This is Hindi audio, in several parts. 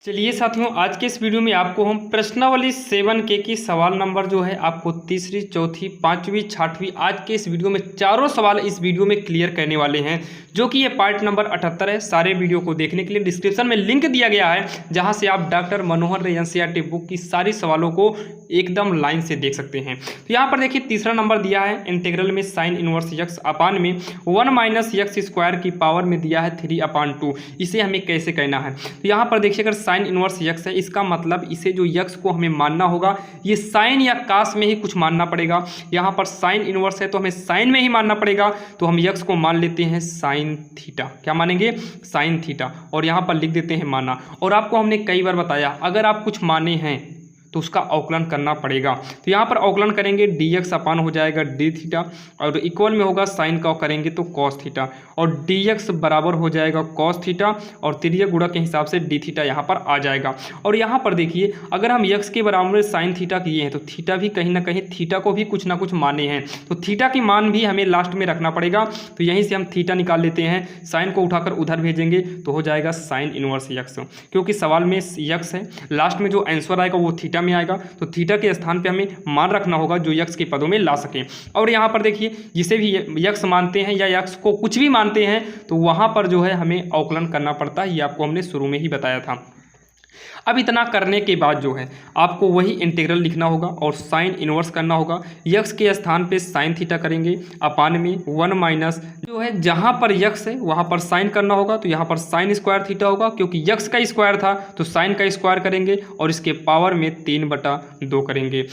चलिए साथियों, आज के इस वीडियो में आपको हम प्रश्नावली 7K की सवाल नंबर जो है आपको तीसरी, चौथी, पांचवी, छठवीं आज के इस वीडियो में चारों सवाल इस वीडियो में क्लियर करने वाले हैं, जो कि ये पार्ट नंबर 78 है। सारे वीडियो को देखने के लिए डिस्क्रिप्शन में लिंक दिया गया है, जहां से आप डॉक्टर मनोहर रे एनसीईआरटी बुक की सारी सवालों को एकदम लाइन से देख सकते हैं। तो यहाँ पर देखिए तीसरा नंबर दिया है इंटीग्रल में साइन इनवर्स यक्स अपान में 1 माइनस यक्स स्क्वायर की पावर में दिया है 3/2। इसे हमें कैसे कहना है? तो यहाँ पर देखिए अगर साइन इनवर्स यक्स है, इसका मतलब इसे जो यक्स को हमें मानना होगा ये साइन या कास में ही कुछ मानना पड़ेगा। यहाँ पर साइन इनवर्स है तो हमें साइन में ही मानना पड़ेगा, तो हम यक्स को मान लेते हैं साइन थीटा। क्या मानेंगे? Sign theta. और यहाँ पर लिख देते हैं माना। और आपको हमने कई बार बताया अगर आप कुछ माने हैं तो उसका अवकलन करना पड़ेगा। तो यहाँ पर अवकलन करेंगे dx अपान हो जाएगा d थीटा, और इक्वल में होगा साइन का करेंगे तो कॉस थीटा, और dx बराबर हो जाएगा कॉस थीटा, और तिर्यक गुणक के हिसाब से d थीटा यहाँ पर आ जाएगा। और यहाँ पर देखिए अगर हम x के बराबर में साइन थीटा किए हैं तो थीटा भी कहीं ना कहीं थीटा को भी कुछ ना कुछ माने हैं, तो थीटा की मान भी हमें लास्ट में रखना पड़ेगा। तो यहीं से हम थीटा निकाल लेते हैं, साइन को उठाकर उधर भेजेंगे तो हो जाएगा साइन इनवर्स यक्स, क्योंकि सवाल में यक्स है, लास्ट में जो आंसर आएगा वो थीटा में आएगा। तो थीटा के स्थान पे हमें मान रखना होगा जो यक्स के पदों में ला सके। और यहाँ पर देखिए जिसे भी यक्स मानते हैं या यक्स को कुछ भी मानते हैं तो वहाँ पर जो है हमें अवकलन करना पड़ता है, ये आपको हमने शुरू में ही बताया था। अब इतना करने के बाद जो है आपको वही इंटीग्रल लिखना होगा और साइन इनवर्स करना होगा। यक्स के स्थान पे साइन थीटा करेंगे अपान में 1 माइनस जो है जहां पर यक्स है वहां पर साइन करना होगा, तो यहाँ पर साइन स्क्वायर थीटा होगा, क्योंकि यक्स का स्क्वायर था तो साइन का स्क्वायर करेंगे और इसके पावर में 3/2 करेंगे।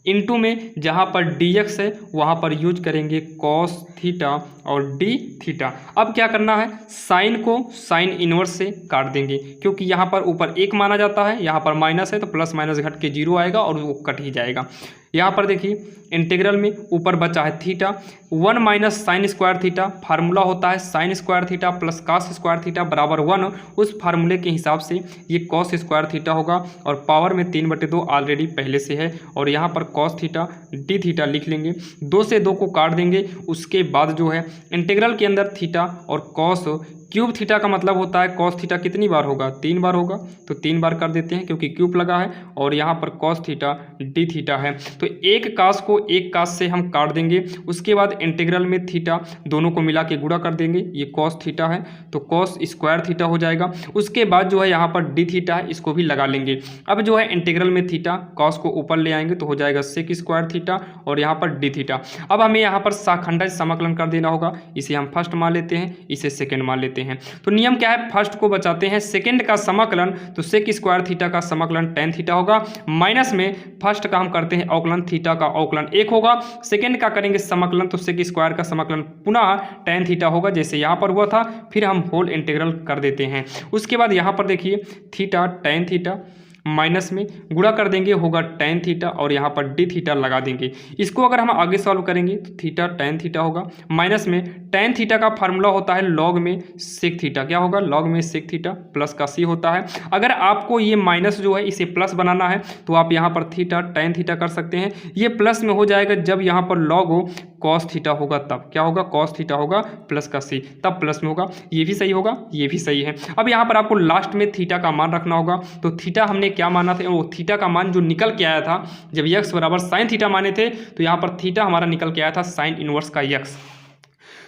इनटू में जहाँ पर dx है वहाँ पर यूज करेंगे cos थीटा और d थीटा। अब क्या करना है, साइन को साइन इनवर्स से काट देंगे, क्योंकि यहाँ पर ऊपर 1 माना जाता है, यहाँ पर माइनस है तो प्लस माइनस घट के 0 आएगा और वो कट ही जाएगा। यहाँ पर देखिए इंटीग्रल में ऊपर बचा है theta, 1 minus sine square theta, formula होता है sine square theta plus cos square theta बराबर 1। उस फार्मूले के हिसाब से ये कॉस स्क्वायर थीटा होगा, और पावर में 3/2 ऑलरेडी पहले से है, और यहाँ पर कॉस थीटा डी थीटा लिख लेंगे, 2 से 2 को काट देंगे। उसके बाद जो है इंटीग्रल के अंदर थीटा और कॉस क्यूब थीटा का मतलब होता है कॉस थीटा कितनी बार होगा? 3 बार होगा, तो 3 बार कर देते हैं क्योंकि क्यूब लगा है, और यहाँ पर कॉस थीटा डी थीटा है, तो एक कास को एक कास से हम काट देंगे। उसके बाद इंटीग्रल में थीटा दोनों को मिला के गुणा कर देंगे, ये कॉस थीटा है तो कॉस स्क्वायर थीटा हो जाएगा। उसके बाद जो है यहाँ पर डी थीटा है, इसको भी लगा लेंगे। अब जो है इंटीग्रल में थीटा कॉस को ऊपर ले आएंगे तो हो जाएगा सेक स्क्वायर थीटा, और यहाँ पर डी थीटा। अब हमें यहाँ पर शाखंडज समाकलन कर देना होगा, इसे हम फर्स्ट मान लेते हैं, इसे सेकेंड मान लेते हैं। तो नियम क्या है, फर्स्ट को बचाते हैं, सेकंड का समाकलन तो सेक स्क्वायर थीटा का समाकलन tan थीटा होगा, माइनस में फर्स्ट का हम करते हैं अवकलन, थीटा का अवकलन 1 होगा, सेकंड का करेंगे समाकलन तो सेक स्क्वायर का समाकलन पुनः tan थीटा होगा जैसे यहाँ पर हुआ था, फिर हम होल इंटीग्रल कर देते हैं। उसके बाद यहाँ पर देखिए थीटा tan थीटा माइनस में गुणा कर देंगे होगा tan थीटा, और यहाँ पर डी थीटा लगा देंगे। इसको अगर हम आगे सॉल्व करेंगे तो थीटा tan थीटा होगा, माइनस में tan थीटा का फार्मूला होता है लॉग में सेक थीटा, क्या होगा? लॉग में सेक थीटा प्लस का सी होता है। अगर आपको ये माइनस जो है इसे प्लस बनाना है तो आप यहाँ पर थीटा tan थीटा कर सकते हैं, ये प्लस में हो जाएगा जब यहाँ पर लॉग हो कॉस थीटा होगा, तब क्या होगा? कॉस थीटा होगा प्लस का सी, तब प्लस में होगा। ये भी सही होगा, ये भी सही है। अब यहाँ पर आपको लास्ट में थीटा का मान रखना होगा, तो थीटा हमने क्या माना था, वो थीटा का मान जो निकल के आया था जब यक्स बराबर साइन थीटा माने थे, तो यहाँ पर थीटा हमारा निकल के आया था साइन इनवर्स का यक्स।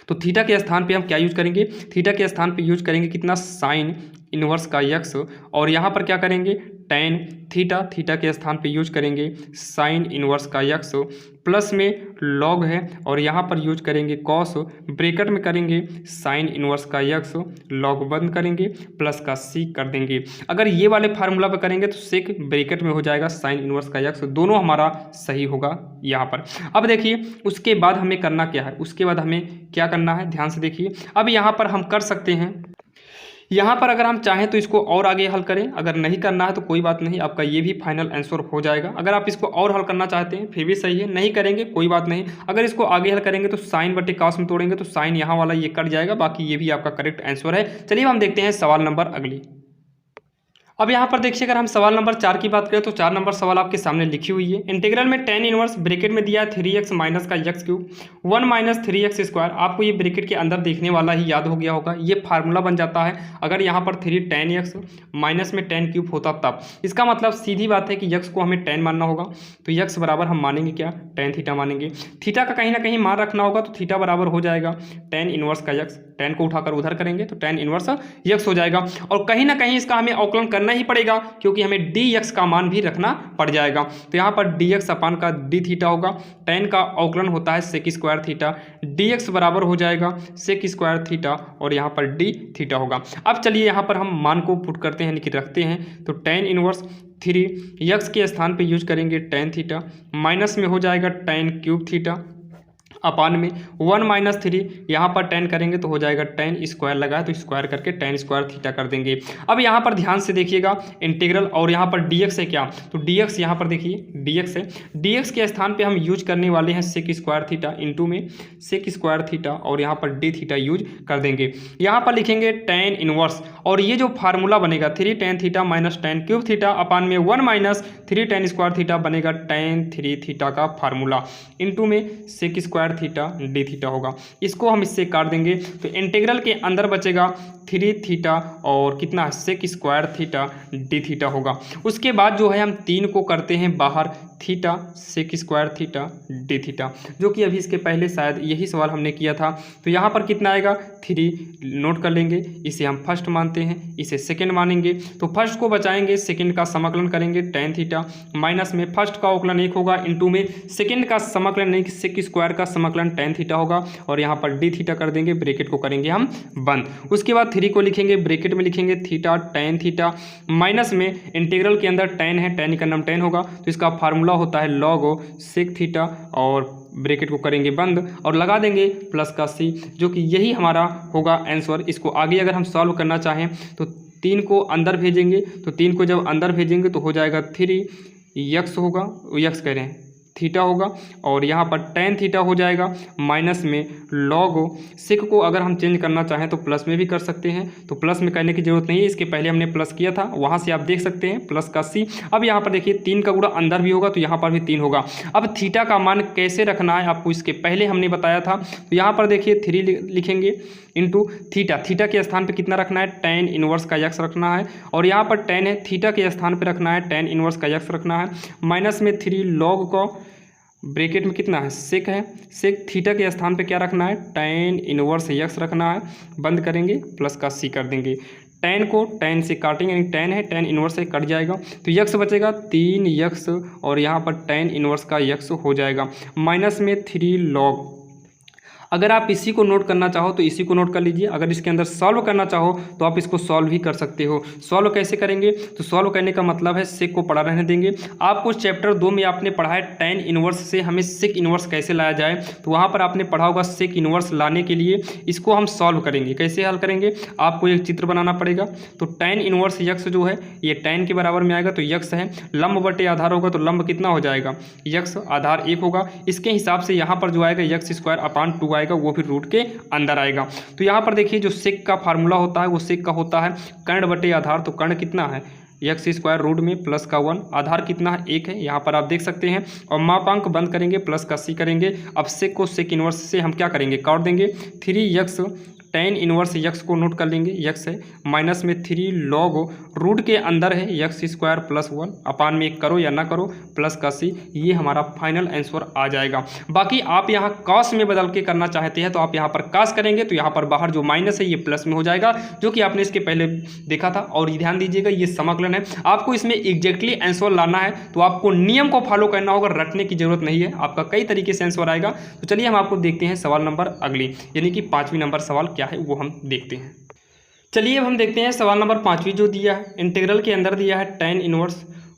तो थीटा के स्थान पे हम क्या यूज करेंगे? थीटा के स्थान पे यूज करेंगे कितना? साइन इनवर्स का यक्स, और यहाँ पर क्या करेंगे? tan थीटा, थीटा के स्थान पे यूज करेंगे साइन इनवर्स का यक्स, प्लस में लॉग है, और यहाँ पर यूज करेंगे कॉस, ब्रैकेट में करेंगे साइन इनवर्स का यक्स, लॉग बंद करेंगे प्लस का सी कर देंगे। अगर ये वाले फार्मूला पे करेंगे तो सेक ब्रैकेट में हो जाएगा साइन इनवर्स का यक्स, दोनों हमारा सही होगा यहाँ पर। अब देखिए उसके बाद हमें करना क्या है, उसके बाद हमें क्या करना है, ध्यान से देखिए। अब यहाँ पर हम कर सकते हैं, यहाँ पर अगर हम चाहें तो इसको और आगे हल करें, अगर नहीं करना है तो कोई बात नहीं, आपका ये भी फाइनल आंसर हो जाएगा। अगर आप इसको और हल करना चाहते हैं फिर भी सही है, नहीं करेंगे कोई बात नहीं। अगर इसको आगे हल करेंगे तो साइन बटे कास में तोड़ेंगे तो साइन यहाँ वाला ये कट जाएगा, बाकी ये भी आपका करेक्ट आंसर है। चलिए हम देखते हैं सवाल नंबर अगली। अब यहाँ पर देखिए, अगर हम सवाल नंबर 4 की बात करें तो 4 नंबर सवाल आपके सामने लिखी हुई है। इंटीग्रल में tan इनवर्स ब्रैकेट में दिया है 3x माइनस का x cube 1 minus 3x square. आपको ये ब्रैकेट के अंदर देखने वाला ही याद हो गया होगा। ये फार्मूला बन जाता है अगर यहाँ पर 3 tan x माइनस में tan क्यूब होता तब। इसका मतलब सीधी बात है कि x को हमें tan मानना होगा, तो x बराबर हम मानेंगे क्या, tan थीटा मानेंगे। थीटा का कहीं ना कहीं मान रखना होगा, तो थीटा बराबर हो जाएगा tan इनवर्स का x। tan को उठाकर उधर करेंगे तो tan इनवर्स x हो जाएगा। और कहीं ना कहीं इसका हमें अवकलन करना ही पड़ेगा, क्योंकि हमें dx का मान भी रखना पड़ जाएगा। तो यहाँ पर dx अपान का d थीटा होगा। tan का अवकलन होता है सेक स्क्वायर थीटा, dx बराबर हो जाएगा सेक स्क्वायर थीटा और यहाँ पर d थीटा होगा। अब चलिए यहाँ पर हम मान को पुट करते हैं, यानी कि रखते हैं। तो tan इनवर्स 3 x के स्थान पे यूज करेंगे tan थीटा, माइनस में हो जाएगा tan क्यूब थीटा अपान में 1 माइनस 3 यहाँ पर tan करेंगे तो हो जाएगा tan स्क्वायर लगा है तो स्क्वायर करके tan स्क्वायर थीटा कर देंगे। अब यहाँ पर ध्यान से देखिएगा इंटीग्रल, और यहाँ पर dx है क्या, तो dx यहाँ पर देखिए dx है। dx के स्थान पे हम यूज करने वाले हैं सेक स्क्वायर थीटा इंटू में सेक स्क्वायर थीटा और यहाँ पर d थीटा यूज कर देंगे। यहाँ पर लिखेंगे tan इनवर्स, और ये जो फार्मूला बनेगा 3 tan theta minus tan cube theta upon में 1 माइनस 3 tan स्क्वायर थीटा बनेगा tan 3 थीटा का फार्मूला इंटू में sec square theta d theta होगा। इसको हम इससे काट देंगे तो इंटीग्रल के अंदर बचेगा 3 थीटा और कितना sec square theta d theta होगा। उसके बाद जो है हम 3 को करते हैं बाहर, theta sec square theta d theta, जो कि अभी इसके पहले शायद यही सवाल हमने किया था। तो यहाँ पर कितना आएगा 3 नोट कर लेंगे, इसे हम फर्स्ट मानते हैं, इसे सेकंड मानेंगे। तो फर्स्ट को बचाएंगे, सेकंड का समाकलन करेंगे tan थीटा, माइनस में फर्स्ट का अवकलन 1 होगा इंटू में सेकंड का समाकलन नहीं सेक स्क्वायर का समाकलन tan थीटा होगा और यहाँ पर d थीटा कर देंगे, ब्रैकेट को करेंगे हम बंद। उसके बाद 3 को लिखेंगे, ब्रैकेट में लिखेंगे थीटा tan थीटा, माइनस में इंटीग्रल के अंदर tan है, tan का नाम tan होगा तो इसका फार्मूला होता है log सेक थीटा और ब्रैकेट को करेंगे बंद और लगा देंगे प्लस का c, जो कि यही हमारा होगा आंसर। इसको आगे अगर हम सॉल्व करना चाहें तो 3 को अंदर भेजेंगे, तो 3 को जब अंदर भेजेंगे तो हो जाएगा 3x होगा, x कह रहे हैं थीटा होगा और यहाँ पर tan थीटा हो जाएगा माइनस में log सेक को अगर हम चेंज करना चाहें तो प्लस में भी कर सकते हैं, तो प्लस में करने की जरूरत नहीं है, इसके पहले हमने प्लस किया था, वहाँ से आप देख सकते हैं प्लस का c। अब यहाँ पर देखिए 3 का गुणा अंदर भी होगा तो यहाँ पर भी 3 होगा। अब थीटा का मान कैसे रखना है आपको इसके पहले हमने बताया था। तो यहाँ पर देखिए 3 लिखेंगे इंटू थीटा, थीटा के स्थान पे कितना रखना है tan इनवर्स का x रखना है और यहाँ पर tan है, थीटा के स्थान पे रखना है tan इनवर्स का x रखना है, माइनस में 3 log को ब्रैकेट में कितना है सेक है, सेक थीटा के स्थान पे क्या रखना है tan इनवर्स x रखना है, बंद करेंगे प्लस का c कर देंगे। tan को tan से काटेंगे, यानी tan है tan इनवर्स से कट जाएगा तो x बचेगा 3x और यहाँ पर tan इनवर्स का x हो जाएगा माइनस में 3 log। अगर आप इसी को नोट करना चाहो तो इसी को नोट कर लीजिए, अगर इसके अंदर सॉल्व करना चाहो तो आप इसको सॉल्व भी कर सकते हो। सॉल्व कैसे करेंगे, तो सॉल्व करने का मतलब है सेक को पढ़ा रहने देंगे। आपको चैप्टर 2 में आपने पढ़ा है tan इनवर्स से हमें सेक इनवर्स कैसे लाया जाए, तो वहाँ पर आपने पढ़ा होगा सेक इनवर्स लाने के लिए इसको हम सॉल्व करेंगे। कैसे हल करेंगे, आपको एक चित्र बनाना पड़ेगा। तो tan इनवर्स x जो है ये tan के बराबर में आएगा, तो x है, लंब बटे आधार होगा तो लंब कितना हो जाएगा x, आधार 1 होगा। इसके हिसाब से यहाँ पर जो आएगा x स्क्वायर अपान 2 आएगा, वो फिर रूट के अंदर आएगा। तो यहाँ पर देखिए जो सेक का फार्मूला होता है वो सेक का होता है कर्ण बटे आधार, तो कर्ण कितना है एक्स स्क्वायर रूट में प्लस का 1, आधार कितना है 1 है, यहाँ पर आप देख सकते हैं। और मापांक बंद करेंगे प्लस का c करेंगे। अब सेक को सेक इनवर्स से हम क्या करेंगे काट देंगे, 3x tan इनवर्स x को नोट कर लेंगे, x है माइनस में 3 log रूट के अंदर है x स्क्वायर प्लस 1 अपान में करो या ना करो प्लस का c, ये हमारा फाइनल आंसर आ जाएगा। बाकी आप यहाँ कॉस में बदल के करना चाहते हैं तो आप यहाँ पर कॉस करेंगे तो यहाँ पर बाहर जो माइनस है ये प्लस में हो जाएगा, जो कि आपने इसके पहले देखा था। और ध्यान दीजिएगा ये समाकलन है, आपको इसमें एग्जैक्टली आंसर लाना है तो आपको नियम को फॉलो करना होगा, रटने की जरूरत नहीं है, आपका कई तरीके से आंसर आएगा। तो चलिए हम आपको देखते हैं सवाल नंबर अगली, यानी कि 5वीं नंबर सवाल क्या है वो हम देखते हैं। चलिए अब हम देखते हैं सवाल नंबर 5वीं जो दिया है, इंटीग्रल के अंदर दिया है tan इनवर्स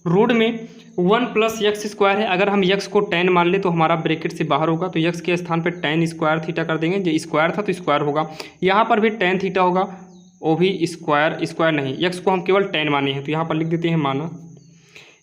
रूट में 1 प्लस एक्स स्क्वायर है। अगर हम x को tan मान ले तो हमारा ब्रैकेट से बाहर होगा, तो x के स्थान पे tan स्क्वायर थीटा कर देंगे, जो स्क्वायर था तो स्क्वायर होगा। यहाँ पर भी tan थीटा होगा, वो भी स्क्वायर, स्क्वायर नहीं, x को हम केवल tan माने हैं तो यहाँ पर लिख देते हैं माना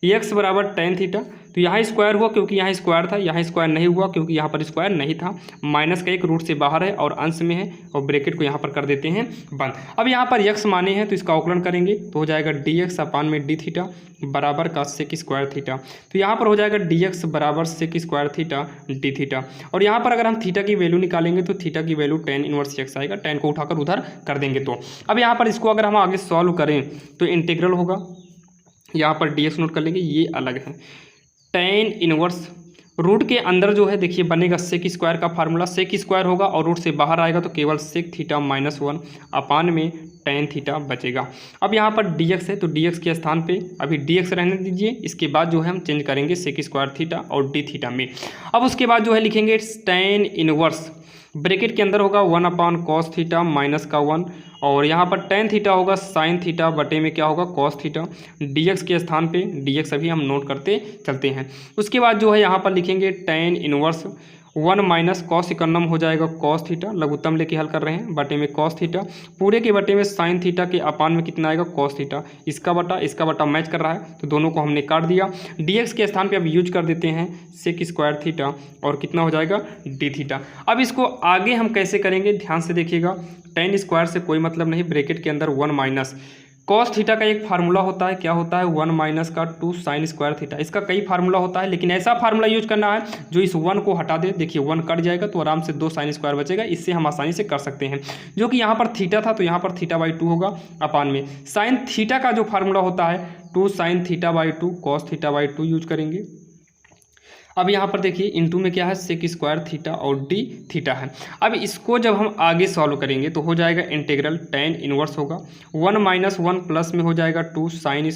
x बराबर tan थीटा। तो यहाँ स्क्वायर हुआ क्योंकि यहाँ स्क्वायर था, यहाँ स्क्वायर नहीं हुआ क्योंकि यहाँ पर स्क्वायर नहीं था। माइनस का एक रूट से बाहर है और अंश में है और ब्रैकेट को यहाँ पर कर देते हैं बंद। अब यहाँ पर यक्स माने हैं तो इसका अवकलन करेंगे तो हो जाएगा dx अपान में d थीटा बराबर का सेक स्क्वायर थीटा। तो यहाँ पर हो जाएगा dx बराबर sec square theta d theta. और यहाँ पर अगर हम थीटा की वैल्यू निकालेंगे तो थीटा की वैल्यू tan इनवर्स x आएगा, tan को उठाकर उधर कर देंगे। तो अब यहाँ पर इसको अगर हम आगे सॉल्व करें तो इंटीग्रल होगा, यहाँ पर dx नोट कर लेंगे, ये अलग है। tan इनवर्स रूट के अंदर जो है देखिए बनेगा सेक स्क्वायर का फार्मूला, सेक स्क्वायर होगा और रूट से बाहर आएगा तो केवल सेक थीटा -1 अपान में tan थीटा बचेगा। अब यहाँ पर dx है तो dx के स्थान पे अभी dx रहने दीजिए, इसके बाद जो है हम चेंज करेंगे सेक स्क्वायर थीटा और d थीटा में। अब उसके बाद जो है लिखेंगे tan इनवर्स, ब्रैकेट के अंदर होगा 1 अपान कॉस थीटा माइनस का 1 और यहाँ पर tan थीटा होगा साइन थीटा बटे में क्या होगा कॉस थीटा, dx के स्थान पे dx अभी हम नोट करते चलते हैं। उसके बाद जो है यहाँ पर लिखेंगे tan इनवर्स 1 माइनस कॉस इकन्नम हो जाएगा कॉस थीटा, लघुत्तम लेके हल कर रहे हैं, बटे में कॉस थीटा, पूरे के बटे में साइन थीटा के अपान में कितना आएगा कॉस थीटा, इसका बटा मैच कर रहा है तो दोनों को हमने काट दिया। dx के स्थान पे अब यूज कर देते हैं सेक स्क्वायर थीटा और कितना हो जाएगा d थीटा। अब इसको आगे हम कैसे करेंगे ध्यान से देखिएगा, tan स्क्वायर से कोई मतलब नहीं, ब्रैकेट के अंदर 1 माइनस कॉस थीटा का एक फार्मूला होता है, क्या होता है 1 माइनस का 2 साइन स्क्वायर थीटा, इसका कई फार्मूला होता है लेकिन ऐसा फार्मूला यूज करना है जो इस 1 को हटा दे। देखिए 1 कट जाएगा तो आराम से 2 साइन स्क्वायर बचेगा, इससे हम आसानी से कर सकते हैं। जो कि यहाँ पर थीटा था तो यहाँ पर थीटा/2 होगा अपान में साइन थीटा का जो फार्मूला होता है 2 साइन थीटा/2 कॉस थीटा/2 यूज करेंगे। अब यहाँ पर देखिए इनटू में क्या है सेक स्क्वायर थीटा और d थीटा है। अब इसको जब हम आगे सॉल्व करेंगे तो हो जाएगा इंटीग्रल tan इनवर्स होगा 1 माइनस 1 प्लस में हो जाएगा 2 साइन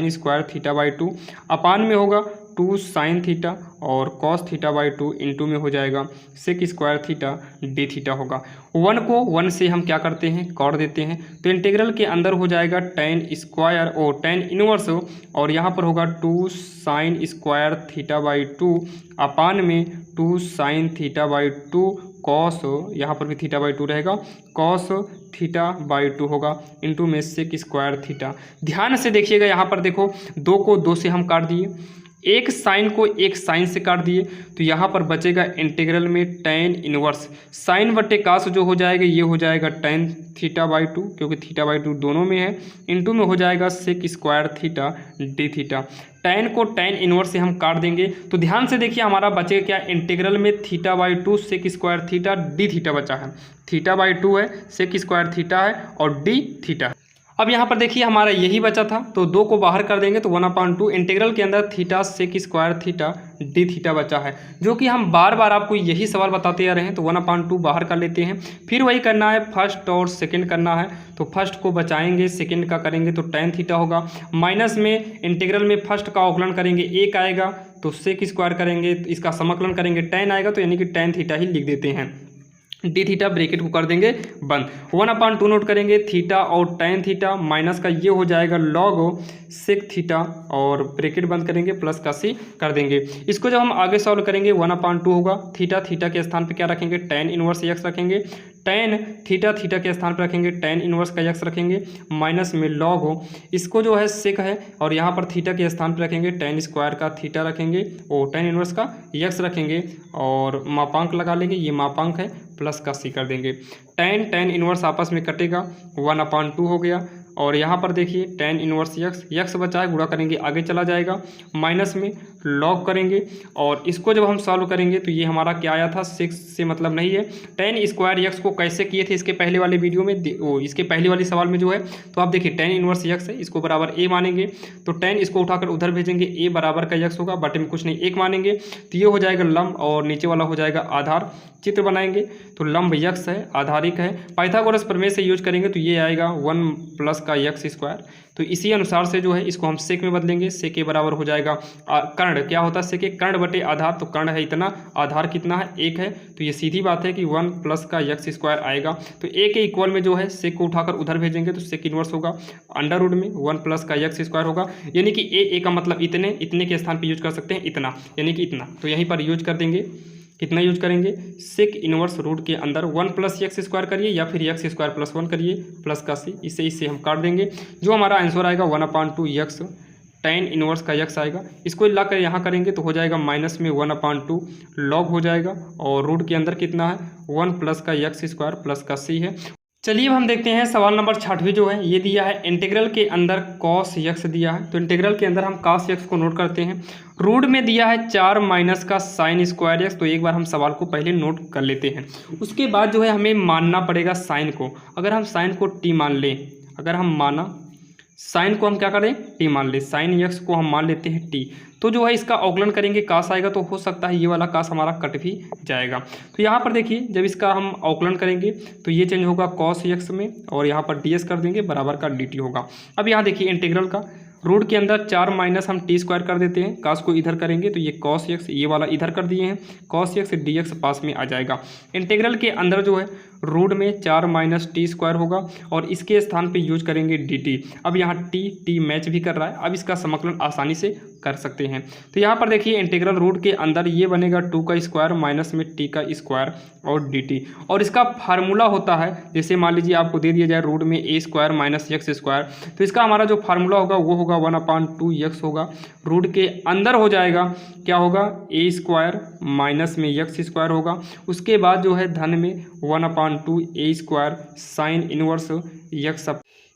स्क्वायर थीटा/2 अपान में होगा 2 साइन थीटा और कॉस थीटा/2 इंटू में हो जाएगा sec square theta d theta होगा। 1 को 1 से हम क्या करते हैं काट देते हैं तो इंटीग्रल के अंदर हो जाएगा tan स्क्वायर और tan इनवर्स और यहाँ पर होगा 2 साइन स्क्वायर थीटा/2 अपान में 2 साइन थीटा/2 कॉस, यहाँ पर भी थीटा/2 रहेगा, कॉस थीटा/2 होगा इंटू में सेक स्क्वायर थीटा। ध्यान से देखिएगा यहाँ पर देखो 2 को 2 से हम काट दिए, एक साइन को एक साइन से काट दिए तो यहाँ पर बचेगा इंटीग्रल में tan इनवर्स साइन बटे कास जो हो जाएगा ये हो जाएगा tan थीटा/2 क्योंकि थीटा/2 दोनों में है, इंटू में हो जाएगा sec square theta d theta. tan को tan इनवर्स से हम काट देंगे तो ध्यान से देखिए हमारा बचेगा क्या, इंटीग्रल में थीटा/2 sec square theta d theta बचा है, थीटा/2 है सेक स्क्वायर थीटा है और d थीटा है। अब यहाँ पर देखिए हमारा यही बचा था तो 2 को बाहर कर देंगे तो 1/2 इंटीग्रल के अंदर theta sec square theta d theta बचा है, जो कि हम बार बार आपको यही सवाल बताते आ रहे हैं। तो 1/2 बाहर कर लेते हैं, फिर वही करना है फर्स्ट और सेकंड करना है तो फर्स्ट को बचाएंगे सेकंड का करेंगे तो tan थीटा होगा, माइनस में इंटीग्रल में फर्स्ट का अवकलन करेंगे 1 आएगा तो सेक स्क्वायर करेंगे तो इसका समाकलन करेंगे tan आएगा तो यानी कि tan थीटा ही लिख देते हैं, d थीटा ब्रैकेट को कर देंगे बंद। 1/2 नोट करेंगे थीटा और tan थीटा माइनस का ये हो जाएगा log सेक थीटा और ब्रैकेट बंद करेंगे प्लस का c कर देंगे। इसको जब हम आगे सॉल्व करेंगे 1/2 होगा, थीटा के स्थान पे क्या रखेंगे tan इनवर्स x रखेंगे, tan थीटा के स्थान पर रखेंगे tan इनवर्स का x रखेंगे माइनस में log इसको जो है सेक है और यहाँ पर थीटा के स्थान पर रखेंगे tan स्क्वायर का थीटा रखेंगे और tan इनवर्स का x रखेंगे और मापांक लगा लेंगे, ये मापांक है प्लस का c कर देंगे। tan इनवर्स आपस में कटेगा 1/2 हो गया और यहाँ पर देखिए tan इनवर्स x बचा है, गुणा करेंगे आगे चला जाएगा, माइनस में log करेंगे और इसको जब हम सॉल्व करेंगे तो ये हमारा क्या आया था 6 से मतलब नहीं है। tan स्क्वायर x को कैसे किए थे इसके पहले वाले वीडियो में, इसके पहले वाले सवाल में जो है तो आप देखिए tan इनवर्स x है, इसको बराबर a मानेंगे तो tan इसको उठाकर उधर भेजेंगे, a बराबर का x होगा, बटे में कुछ नहीं 1 मानेंगे तो ये हो जाएगा लंब और नीचे वाला हो जाएगा आधार। चित्र बनाएंगे तो लंब x है आधारिक है, पाइथागोरस प्रमेय से यूज करेंगे तो ये आएगा 1 प्लस का x स्क्वायर। तो इसी अनुसार से जो है इसको हम सेक में बदलेंगे, सेक के बराबर हो जाएगा कर्ण, क्या होता है सेक कर्ण बटे आधार, तो कर्ण है इतना, आधार कितना है 1 है, तो ये सीधी बात है कि 1 प्लस का x स्क्वायर आएगा। तो a के इक्वल में जो है सेक को उठाकर उधर भेजेंगे तो सेक इनवर्स होगा अंडर रूट में 1 प्लस का x स्क्वायर होगा, यानी कि a का मतलब इतने के स्थान पर यूज कर सकते हैं इतना, यानी कि इतना, तो यहीं पर यूज कर देंगे। कितना यूज करेंगे सेक इनवर्स रूट के अंदर 1 प्लस x स्क्वायर करिए या फिर x स्क्वायर प्लस 1 करिए प्लस का c, इससे हम काट देंगे। जो हमारा आंसर आएगा 1/2 x tan इनवर्स का यक्स आएगा। इसको ला कर यहाँ करेंगे तो हो जाएगा माइनस में 1/2 लॉग हो जाएगा और रूट के अंदर कितना है 1 प्लस का यक्स स्क्वायर प्लस का सी है। चलिए अब हम देखते हैं सवाल नंबर 6वां जो है ये दिया है इंटीग्रल के अंदर कॉस यक्स दिया है। तो इंटीग्रल के अंदर हम कॉस यक्स को नोट करते हैं। रूट में दिया है 4 माइनस का साइन स्क्वायर यक्स। तो एक बार हम सवाल को पहले नोट कर लेते हैं। उसके बाद जो है हमें मानना पड़ेगा साइन को। अगर हम साइन को टी मान लें, अगर हम माना साइन को हम क्या करें टी मान ले, साइन यक्स को हम मान लेते हैं टी, तो जो है इसका अवकलन करेंगे कास आएगा तो हो सकता है ये वाला कास हमारा कट भी जाएगा। तो यहाँ पर देखिए जब इसका हम अवकलन करेंगे तो ये चेंज होगा कॉस यक्स में और यहाँ पर डी एस कर देंगे बराबर का डी टी होगा। अब यहाँ देखिए इंटीग्रल का रूट के अंदर 4 माइनस हम टी स्क्वायर कर देते हैं, कास को इधर करेंगे तो ये कॉस एक्स ये वाला इधर कर दिए हैं, कॉस एक्स डी एक्स पास में आ जाएगा। इंटीग्रल के अंदर जो है रूट में 4 माइनस टी स्क्वायर होगा और इसके स्थान पे यूज करेंगे डी टी। अब यहाँ टी मैच भी कर रहा है, अब इसका समाकलन आसानी से कर सकते हैं। तो यहाँ पर देखिए इंटीग्रल रूट के अंदर ये बनेगा 2 का स्क्वायर माइनस में टी का स्क्वायर और डी टी, और इसका फार्मूला होता है जैसे मान लीजिए आपको दे दिया जाए रूट में ए स्क्वायर माइनस एक्स स्क्वायर, तो इसका हमारा जो फार्मूला होगा वो होगा 1/2 एक्स होगा। रूट के अंदर हो जाएगा क्या होगा ए स्क्वायर माइनस में एक्स स्क्वायर होगा, उसके बाद जो है धन में 1/2 ए स्क्वायर साइन इनवर्स एक्स,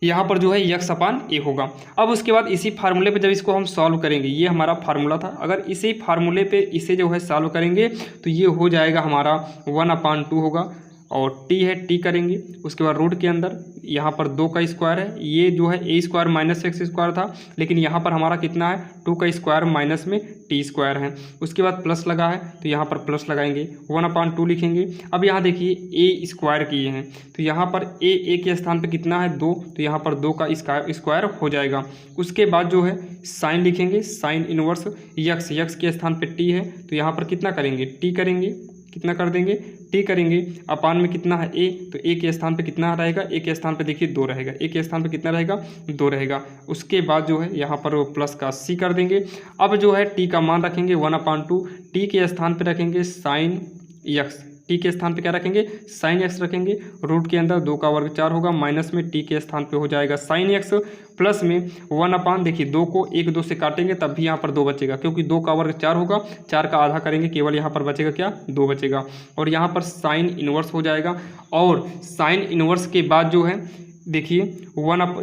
यहाँ पर जो है यक्स अपान ए होगा। अब उसके बाद इसी फार्मूले पे जब इसको हम सॉल्व करेंगे, ये हमारा फार्मूला था, अगर इसी फार्मूले पे इसे जो है सॉल्व करेंगे तो ये हो जाएगा हमारा 1/2 होगा और टी है टी करेंगे, उसके बाद रूट के अंदर यहाँ पर 2 का स्क्वायर है, ये जो है ए स्क्वायर माइनस एक्स स्क्वायर था लेकिन यहाँ पर हमारा कितना है 2 का स्क्वायर माइनस में टी स्क्वायर है, उसके बाद प्लस लगा है तो यहाँ पर प्लस लगाएंगे 1/2 लिखेंगे। अब यहाँ देखिए ए स्क्वायर किए हैं तो यहाँ पर ए के स्थान पे कितना है 2, तो यहाँ पर 2 का स्क्वायर हो जाएगा। उसके बाद जो है साइन लिखेंगे, साइन इनवर्स यक्स के स्थान पे टी है तो यहाँ पर कितना करेंगे टी करेंगे, कितना कर देंगे टी करेंगे, अपान में कितना है ए, तो ए के स्थान पे कितना रहेगा, ए के स्थान पे देखिए 2 रहेगा, ए के स्थान पे कितना रहेगा 2 रहेगा। उसके बाद जो है यहाँ पर प्लस का सी कर देंगे। अब जो है टी का मान रखेंगे 1/2, टी के स्थान पे रखेंगे साइन यक्स, टी के स्थान पे क्या रखेंगे साइन एक्स रखेंगे, रूट के अंदर 2 का वर्ग 4 होगा माइनस में टी के स्थान पे हो जाएगा साइन एक्स प्लस में 1/, देखिए 2 को 1 2 से काटेंगे तब भी यहाँ पर 2 बचेगा क्योंकि 2 का वर्ग 4 होगा, 4 का आधा करेंगे केवल यहाँ पर बचेगा क्या 2 बचेगा और यहाँ पर साइन इनवर्स हो जाएगा। और साइन इनवर्स के बाद जो है देखिए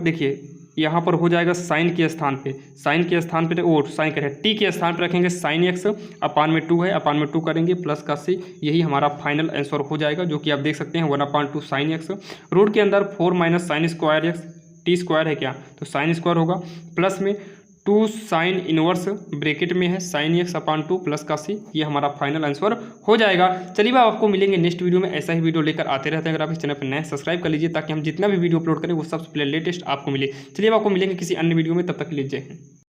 देखिए यहाँ पर हो जाएगा साइन के स्थान पे, साइन के स्थान पे और साइन करें टी के स्थान पे रखेंगे साइन एक्स, अपान में 2 है, अपान में 2 करेंगे प्लस का सी, यही हमारा फाइनल आंसर हो जाएगा जो कि आप देख सकते हैं 1/2 साइन एक्स। रूट के अंदर 4 minus sine square x, T square है क्या तो साइन स्क्वायर होगा, प्लस में 2 साइन इनवर्स ब्रैकेट में है साइन एक्स अपान 2 प्लस का सी, ये हमारा फाइनल आंसर हो जाएगा। चलिए आपको मिलेंगे नेक्स्ट वीडियो में, ऐसा ही वीडियो लेकर आते रहते हैं। अगर आप इस चैनल पर नए सब्सक्राइब कर लीजिए ताकि हम जितना भी वीडियो अपलोड करें वो सबसे पहले लेटेस्ट आपको मिले। चलिए आपको मिलेंगे किसी अन्य वीडियो में, तब तक के लिए जय हिंद।